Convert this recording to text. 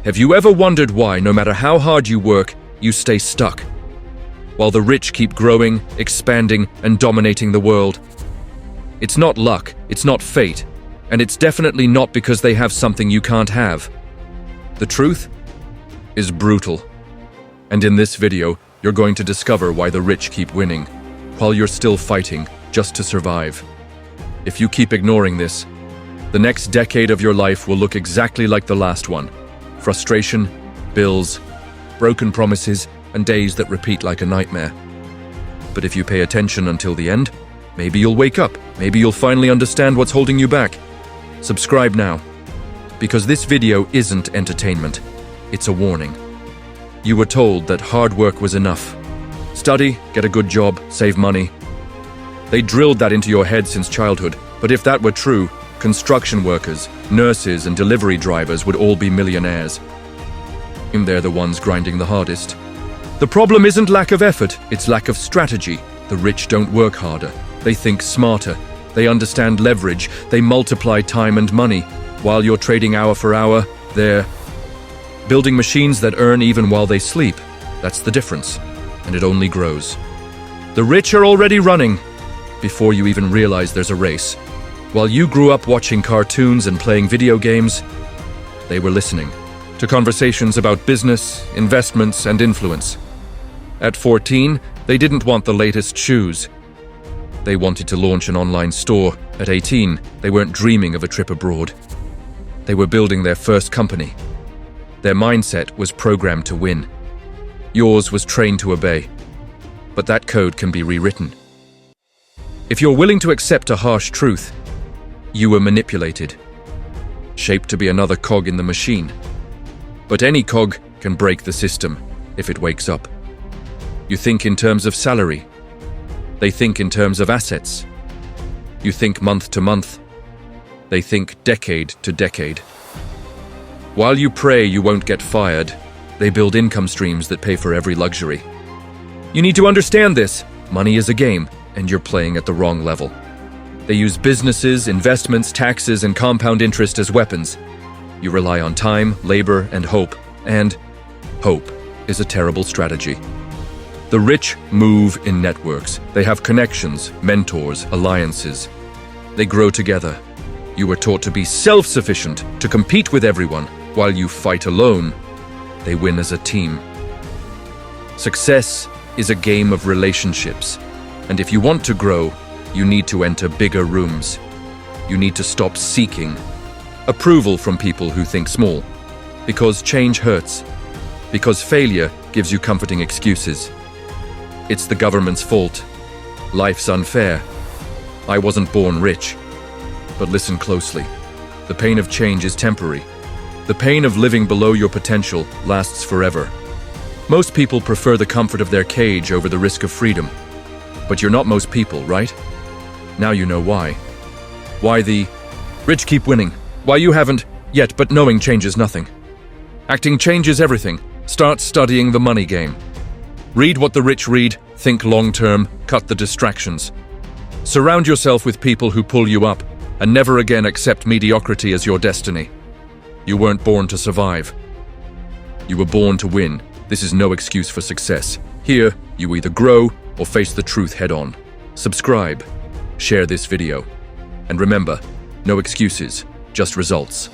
Have you ever wondered why, no matter how hard you work, you stay stuck? While the rich keep growing, expanding, and dominating the world. It's not luck, it's not fate, and it's definitely not because they have something you can't have. The truth is brutal. And in this video, you're going to discover why the rich keep winning, while you're still fighting just to survive. If you keep ignoring this, the next decade of your life will look exactly like the last one. Frustration, bills, broken promises, and days that repeat like a nightmare. But if you pay attention until the end, maybe you'll wake up. Maybe you'll finally understand what's holding you back. Subscribe now, because this video isn't entertainment. It's a warning. You were told that hard work was enough. Study, get a good job, save money. They drilled that into your head since childhood, but if that were true, construction workers, nurses, and delivery drivers would all be millionaires. And they're the ones grinding the hardest. The problem isn't lack of effort, it's lack of strategy. The rich don't work harder. They think smarter. They understand leverage. They multiply time and money. While you're trading hour for hour, they're building machines that earn even while they sleep. That's the difference, and it only grows. The rich are already running before you even realize there's a race. While you grew up watching cartoons and playing video games, they were listening to conversations about business, investments, and influence. At 14, they didn't want the latest shoes. They wanted to launch an online store. At 18, they weren't dreaming of a trip abroad. They were building their first company. Their mindset was programmed to win. Yours was trained to obey. But that code can be rewritten. If you're willing to accept a harsh truth, you were manipulated, shaped to be another cog in the machine. But any cog can break the system if it wakes up. You think in terms of salary. They think in terms of assets. You think month to month. They think decade to decade. While you pray you won't get fired, they build income streams that pay for every luxury. You need to understand this. Money is a game, and you're playing at the wrong level. They use businesses, investments, taxes, and compound interest as weapons. You rely on time, labor, and hope hope is a terrible strategy. The rich move in networks. They have connections, mentors, alliances. They grow together. You were taught to be self-sufficient, to compete with everyone. While you fight alone, they win as a team. Success is a game of relationships. And if you want to grow, you need to enter bigger rooms. You need to stop seeking approval from people who think small. Because change hurts. Because failure gives you comforting excuses. It's the government's fault. Life's unfair. I wasn't born rich. But listen closely. The pain of change is temporary. The pain of living below your potential lasts forever. Most people prefer the comfort of their cage over the risk of freedom. But you're not most people, right? Now you know why. Why the rich keep winning. Why you haven't yet, but knowing changes nothing. Acting changes everything. Start studying the money game. Read what the rich read, think long-term, cut the distractions. Surround yourself with people who pull you up, and never again accept mediocrity as your destiny. You weren't born to survive. You were born to win. This is no excuse for success. Here, you either grow or face the truth head-on. Subscribe, share this video, and remember, no excuses, just results.